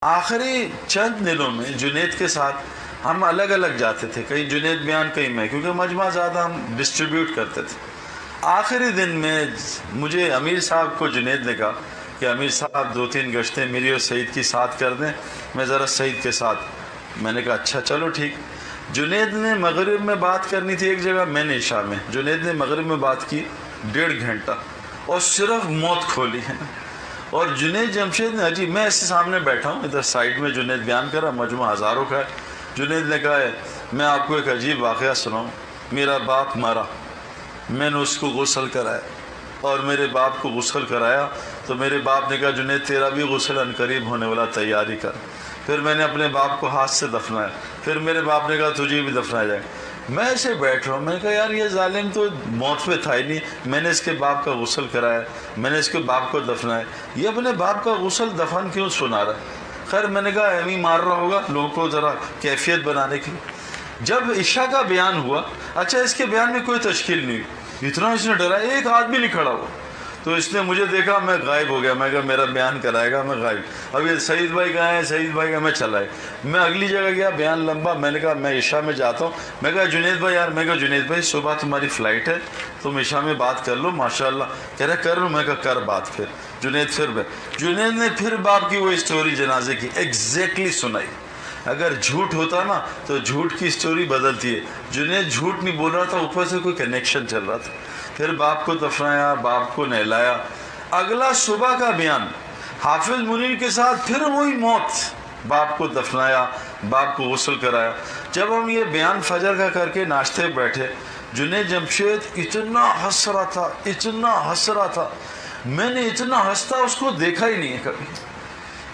آخری چند دنوں میں جنید کے ساتھ ہم الگ الگ جاتے تھے، کہیں جنید بیان کہیں میں، کیونکہ مجمع زیادہ ہم ڈسٹریبیوٹ کرتے تھے۔ آخری دن میں مجھے امیر صاحب کو جنید نے کہا کہ امیر صاحب 2-3 گشتیں میری اور سعید کی ساتھ کر دیں، میں ذرا سعید کے ساتھ۔ میں نے کہا اچھا چلو ٹھیک۔ جنید نے مغرب میں بات کرنی تھی ایک جگہ، میں نے عشاء میں۔ جنید نے مغرب میں بات کی 1.5 گھنٹہ اور صرف موت کھولی ہے۔ اور جنید جمشید نے عجیب، میں ایسے سامنے بیٹھا ہوں، ادھر سائڈ میں جنید بیان کر رہا، مجمع ہزاروں کا ہے۔ جنید نے کہا ہے میں آپ کو ایک عجیب واقعہ سناؤں، میرا باپ مرا، میں نے اس کو غسل کرایا، اور میرے باپ کو غسل کرایا تو میرے باپ نے کہا جنید تیرا بھی غسل عنقریب ہونے والا، تیاری کر۔ پھر میں نے اپنے باپ کو ہاتھ سے دفنایا، پھر میرے باپ نے کہا تجھے بھی دفنایا جائے۔ میں ایسے بیٹھ رہا ہوں، میں نے کہا یار یہ ظالم تو موت پہ تھا ہی نہیں، میں نے اس کے باپ کا غسل کرایا، میں نے اس کے باپ کو دفنایا، یہ اپنے باپ کا غسل دفن کیوں سنا رہا ہے؟ خیر میں نے کہا ایویں مار رہا ہوگا لوگوں کو ذرا کیفیت بنانے کے لیے۔ جب عشاء کا بیان ہوا، اچھا اس کے بیان میں کوئی تشکیل نہیں ہوئی، اتنا اس نے ڈرا، ایک آدمی نہیں کھڑا ہوا، تو اس نے مجھے دیکھا، میں غائب ہو گیا۔ میں کہا میرا بیان کرائے گا، میں غائب۔ اب یہ سعید بھائی کہاں ہیں، سعید بھائی کا، میں چلا ہے۔ میں اگلی جگہ گیا، بیان لمبا، میں نے کہا میں عشاء میں جاتا ہوں۔ میں کہا جنید بھائی یار، میں کہا جنید بھائی صبح تمہاری فلائٹ ہے، تم عشاء میں بات کر لو، ماشاءاللہ۔ کہہ رہا کر لوں، میں کہا کر بات۔ پھر جنید نے پھر باپ کی وہ اسٹوری جنازے کی ایگزیکٹلی سنائی۔ اگر جھوٹ ہوتا نا تو جھوٹ کی اسٹوری بدلتی ہے، جنید جھوٹ نہیں بول رہا تھا، اوپر سے کوئی کنیکشن چل رہا تھا۔ پھر باپ کو دفنایا، باپ کو نہلایا۔ اگلا صبح کا بیان حافظ منیر کے ساتھ پھر وہی موت، باپ کو دفنایا، باپ کو غسل کرایا۔ جب ہم یہ بیان فجر کا کر کے ناشتے بیٹھے، جنید جمشید اتنا ہنس رہا تھا، اتنا ہنس رہا تھا، میں نے اتنا ہنستا اس کو دیکھا ہی نہیں ہے کبھی،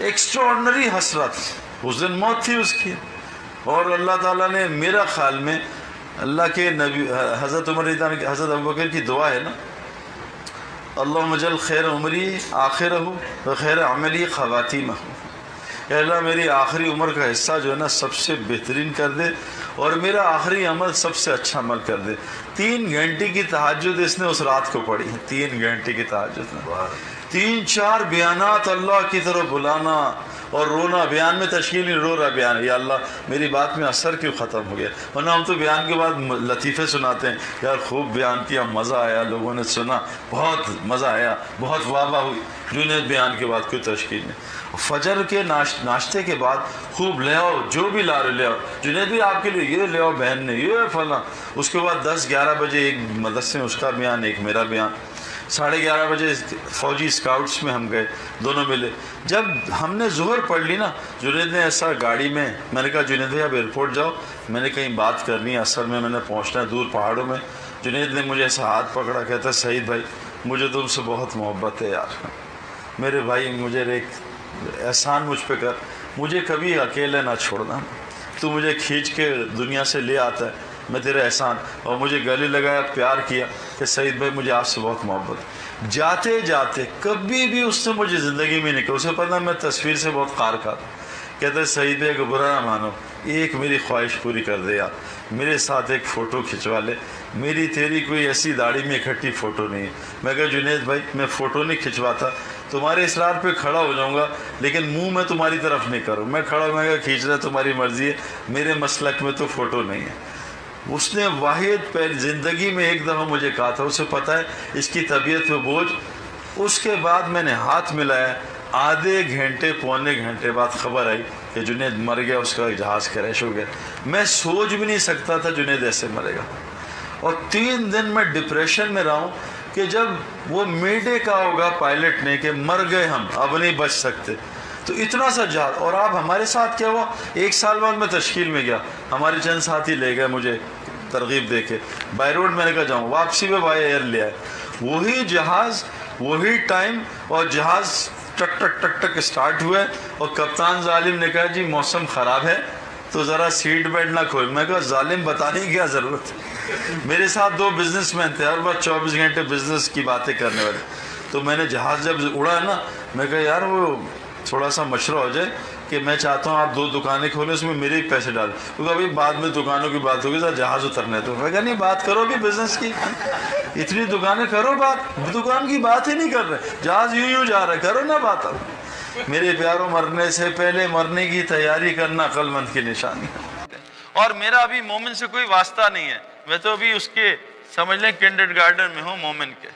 ایکسٹرا آرڈنری ہنس رہا تھا۔ اس دن موت تھی اس کی، اور اللہ تعالیٰ نے میرا خیال میں اللہ کے نبی حضرت عمر حضرت ابوبکر کی دعا ہے نا، اللہم اجعل خیر عمری آخرہ و خیر عملی خواتیمہ، اے اللہ میری آخری عمر کا حصہ جو ہے نا سب سے بہترین کر دے، اور میرا آخری عمل سب سے اچھا عمل کر دے۔ 3 گھنٹے کی تہجد اس نے اس رات کو پڑھی، 3 گھنٹے کی تہجد میں 3-4 بیانات اللہ کی طرف بلانا اور رونا۔ بیان میں تشکیل نہیں، رو رہا بیان، یا اللہ میری بات میں اثر کیوں ختم ہو گیا؟ ورنہ ہم تو بیان کے بعد لطیفے سناتے ہیں، یار خوب بیان کیا، مزہ آیا، لوگوں نے سنا، بہت مزہ آیا، بہت واہ واہ ہوئی۔ جنید بیان کے بعد کوئی تشکیل نہیں۔ فجر کے ناشتے کے بعد خوب لے آؤ، جو بھی لا رہے لے آؤ، جنید بھی آپ کے لیے یہ لے آؤ، بہن نے یہ فلاں۔ اس کے بعد 10-11 بجے ایک مدرسے میں اس کا بیان، ایک میرا بیان۔ 11:30 بجے فوجی اسکاؤٹس میں ہم گئے، دونوں ملے۔ جب ہم نے ظہر پڑھ لی نا، جنید نے ایسا گاڑی میں نے کہا جنید بھائی آپ ایئرپورٹ جاؤ، میں نے کہیں بات کرنی ہے، اصل میں نے پہنچنا ہے دور پہاڑوں میں۔ جنید نے مجھے ایسا ہاتھ پکڑا، کہتا ہے سعید بھائی مجھے تم سے بہت محبت ہے یار، میرے بھائی مجھے ایک احسان مجھ پہ کر، مجھے کبھی اکیلے نہ چھوڑنا، تو مجھے کھینچ کے دنیا سے لے آتا ہے، میں تیرا احسان۔ اور مجھے گلے لگایا، پیار کیا کہ سعید بھائی مجھے آپ سے بہت محبت ہے۔ جاتے جاتے کبھی بھی اس نے مجھے زندگی میں نہیں کہا، اسے پتہ میں تصویر سے بہت خار کھاتا، کہتا ہے سعید بھائی کو برا نہ مانو، ایک میری خواہش پوری کر دے یار، میرے ساتھ ایک فوٹو کھنچوا لے، میری تیری کوئی ایسی داڑھی میں اکٹھی فوٹو نہیں ہے۔ میں کہا جنید بھائی میں فوٹو نہیں کھنچواتا، تمہارے اصرار پہ کھڑا ہو جاؤں گا، لیکن منہ میں تمہاری طرف نہیں کروں، میں کھڑا ہوں، میں کہا کھینچنا تمہاری مرضی ہے، میرے مسلک میں تو فوٹو نہیں ہے۔ اس نے واحد پہلی زندگی میں ایک دفعہ مجھے کہا تھا، اسے پتہ ہے اس کی طبیعت پہ بوجھ۔ اس کے بعد میں نے ہاتھ ملایا، آدھے گھنٹے پونے گھنٹے بعد خبر آئی کہ جنید مر گیا، اس کا جہاز کریش ہو گیا۔ میں سوچ بھی نہیں سکتا تھا جنید ایسے مرے گا، اور 3 دن میں ڈپریشن میں رہا ہوں کہ جب وہ میڈے کا ہوگا پائلٹ نے کہ مر گئے ہم، اب نہیں بچ سکتے، تو اتنا سا جہاز۔ اور آپ ہمارے ساتھ کیا ہوا، 1 سال بعد میں تشکیل میں گیا، ہمارے چند ساتھی لے گئے مجھے ترغیب دے کے بائی روڈ، میں نے کہا جاؤں، واپسی میں بائی ایئر لے آئے، وہی جہاز وہی ٹائم، اور جہاز ٹک ٹک ٹک ٹک اسٹارٹ ہوئے، اور کپتان ظالم نے کہا جی موسم خراب ہے تو ذرا سیٹ بیلٹ نہ کھول۔ میں کہا ظالم بتانے کی کیا ضرورت ہے، میرے ساتھ 2 بزنس مین تھے، ہر بار 24 گھنٹے بزنس کی باتیں کرنے والے، تو میں نے جہاز جب اڑا نا، میں کہا یار وہ تھوڑا سا مشورہ ہو جائے کہ میں چاہتا ہوں آپ 2 دکانیں کھولیں، اس میں میرے ہی پیسے ڈالیں، کیونکہ ابھی بعد میں دکانوں کی بات ہوگی، سر جہاز اترنے تو میں کہا نہیں بات کرو بھی بزنس کی، اتنی دکانیں کرو، بات دکان کی بات ہی نہیں کر رہے، جہاز یوں جا رہا ہے، کرو نا بات اب۔ میرے پیاروں، مرنے سے پہلے مرنے کی تیاری کرنا عقل مند کی نشانی ہے۔ اور میرا ابھی مومن سے کوئی واسطہ نہیں ہے، میں تو ابھی اس کے سمجھ لیں کنڈر گارڈن میں ہوں مومن کے۔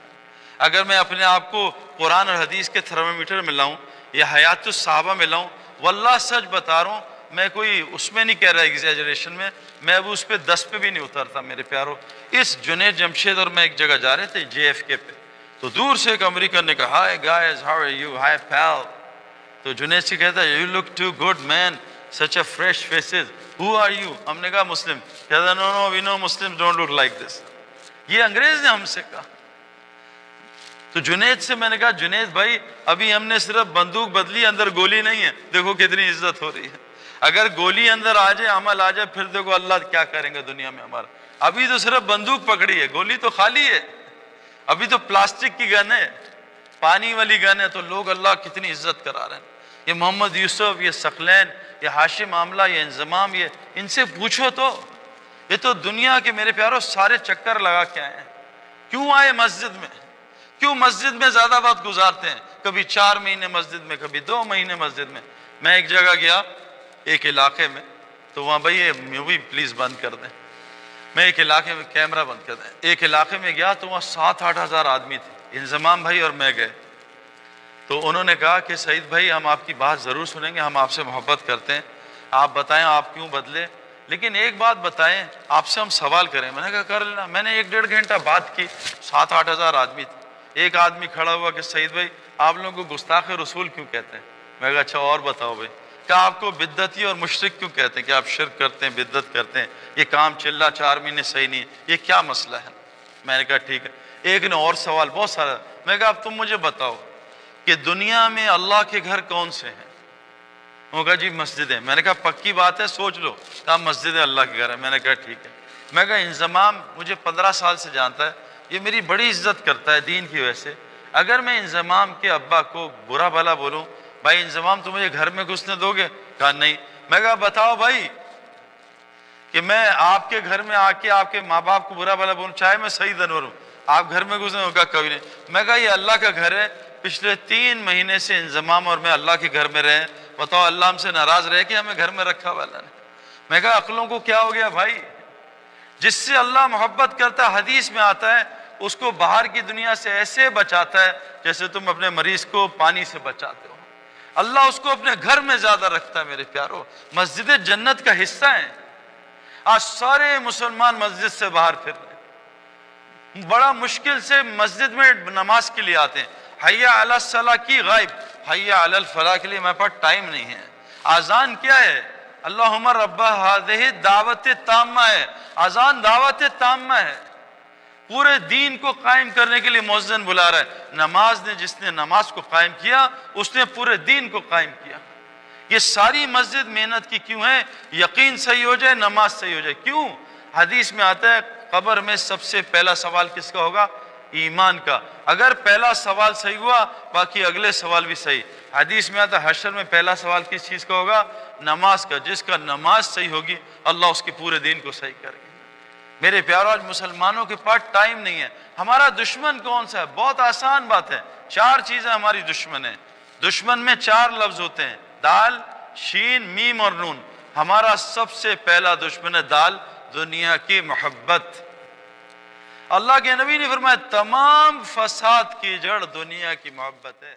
اگر میں اپنے آپ کو قرآن اور حدیث کے تھرمومیٹر میں لاؤں یا حیات الصحابہ میں لاؤں، واللہ سچ بتا رہا ہوں، میں کوئی اس میں نہیں کہہ رہا ایگزیجریشن میں اب اس پہ 10 پہ بھی نہیں اترتا میرے پیاروں۔ اس جنید جمشید اور میں ایک جگہ جا رہے تھے JFK پہ، تو دور سے ایک امریکن نے کہا hi guys how are you, hi pal, تو جنید سے کہتا ہے you look to good man, such a fresh faces, who are you? ہم نے کہا مسلم۔ کہتا نو نو وی نو Muslim don't look like this. یہ انگریز نے ہم سے کہا۔ تو جنید سے میں نے کہا جنید بھائی ابھی ہم نے صرف بندوق بدلی، اندر گولی نہیں ہے، دیکھو کتنی عزت ہو رہی ہے۔ اگر گولی اندر آ جائے، عمل آ جائے، پھر دیکھو اللہ کیا کریں گے دنیا میں ہمارا۔ ابھی تو صرف بندوق پکڑی ہے، گولی تو خالی ہے، ابھی تو پلاسٹک کی گن ہے، پانی والی گن ہے، تو لوگ اللہ کتنی عزت کرا رہے ہیں۔ یہ محمد یوسف، یہ ثقلین، یہ ہاشم عاملہ، یہ انضمام، یہ ان سے پوچھو تو یہ تو دنیا کے میرے پیاروں سارے چکر لگا کے آئے ہیں۔ کیوں آئے مسجد میں؟ کیوں مسجد میں زیادہ وقت گزارتے ہیں؟ کبھی 4 مہینے مسجد میں، کبھی 2 مہینے مسجد میں۔ میں ایک جگہ گیا ایک علاقے میں، تو وہاں بھائی یہ مووی پلیز بند کر دیں، میں ایک علاقے میں کیمرہ بند کر دیں، ایک علاقے میں گیا تو وہاں 7-8 ہزار آدمی تھے، انضمام بھائی اور میں گئے، تو انہوں نے کہا کہ سعید بھائی ہم آپ کی بات ضرور سنیں گے، ہم آپ سے محبت کرتے ہیں، آپ بتائیں آپ کیوں بدلے، لیکن ایک بات بتائیں، آپ سے ہم سوال کریں۔ میں نے کہا کر لینا۔ میں نے 1-1.5 گھنٹہ بات کی، 7-8 ہزار آدمی تھے۔ ایک آدمی کھڑا ہوا کہ سعید بھائی آپ لوگوں کو گستاخ رسول کیوں کہتے ہیں؟ میں کہا اچھا اور بتاؤ بھائی، کہا آپ کو بدعتی اور مشرک کیوں کہتے ہیں، کہ آپ شرک کرتے ہیں، بدعت کرتے ہیں، یہ کام چلا 4 مہینے صحیح نہیں ہے، یہ کیا مسئلہ ہے؟ میں نے کہا ٹھیک ہے۔ ایک نے اور سوال بہت سارا، میں کہا اب تم مجھے بتاؤ کہ دنیا میں اللہ کے گھر کون سے ہیں؟ وہ کہا جی مسجد ہے۔ میں نے کہا پکی بات ہے، سوچ لو۔ کہا مسجد اللہ کے گھر ہے۔ میں نے کہا ٹھیک ہے۔ میں کہا انضمام مجھے 15 سال سے جانتا ہے، یہ میری بڑی عزت کرتا ہے دین کی وجہ سے، اگر میں انضمام کے ابا کو برا بھلا بولوں، بھائی انضمام تم مجھے گھر میں گھسنے دو گے؟ کہا نہیں۔ میں کہا بتاؤ بھائی کہ میں آپ کے گھر میں آ کے آپ کے ماں باپ کو برا بھلا بولوں، چاہے میں سعید انور ہوں، آپ گھر میں گھسنے؟ کہا کبھی نہیں۔ میں کہا یہ اللہ کا گھر ہے، پچھلے 3 مہینے سے انضمام اور میں اللہ کے گھر میں رہے، بتاؤ اللہ ہم سے ناراض رہے کہ ہمیں گھر میں رکھا ہوا اللہ نے؟ میں کہا عقلوں کو کیا ہو گیا بھائی؟ جس سے اللہ محبت کرتا ہے، حدیث میں آتا ہے اس کو باہر کی دنیا سے ایسے بچاتا ہے جیسے تم اپنے مریض کو پانی سے بچاتے ہو۔ اللہ اس کو اپنے گھر میں زیادہ رکھتا ہے میرے پیارو۔ مسجد جنت کا حصہ ہیں۔ آج سارے مسلمان مسجد سے باہر پھر رہے ہیں، بڑا مشکل سے مسجد میں نماز کے لیے آتے ہیں، حی علی الصلاح کی غائب، حی علی الفلاح کے لیے میرے پاس ٹائم نہیں ہے۔ اذان کیا ہے؟ اللہم رب ہذہ دعوت تامہ ہے، اذان دعوت تامہ ہے، پورے دین کو قائم کرنے کے لیے مؤذن بلا رہا ہے۔ نماز نے، جس نے نماز کو قائم کیا اس نے پورے دین کو قائم کیا۔ یہ ساری مسجد محنت کی کیوں ہے؟ یقین صحیح ہو جائے، نماز صحیح ہو جائے۔ کیوں؟ حدیث میں آتا ہے قبر میں سب سے پہلا سوال کس کا ہوگا؟ ایمان کا۔ اگر پہلا سوال صحیح ہوا باقی اگلے سوال بھی صحیح۔ حدیث میں آتا ہے حشر میں پہلا سوال کس چیز کا ہوگا؟ نماز کا۔ جس کا نماز صحیح ہوگی اللہ اس کے پورے دین کو صحیح کرے گا۔ میرے پیارو آج مسلمانوں کے پاس ٹائم نہیں ہے۔ ہمارا دشمن کون سا ہے؟ بہت آسان بات ہے، 4 چیزیں ہماری دشمن ہیں۔ دشمن میں 4 لفظ ہوتے ہیں، دال، شین، میم اور نون۔ ہمارا سب سے پہلا دشمن ہے دال، دنیا کی محبت۔ اللہ کے نبی نے فرمایا تمام فساد کی جڑ دنیا کی محبت ہے۔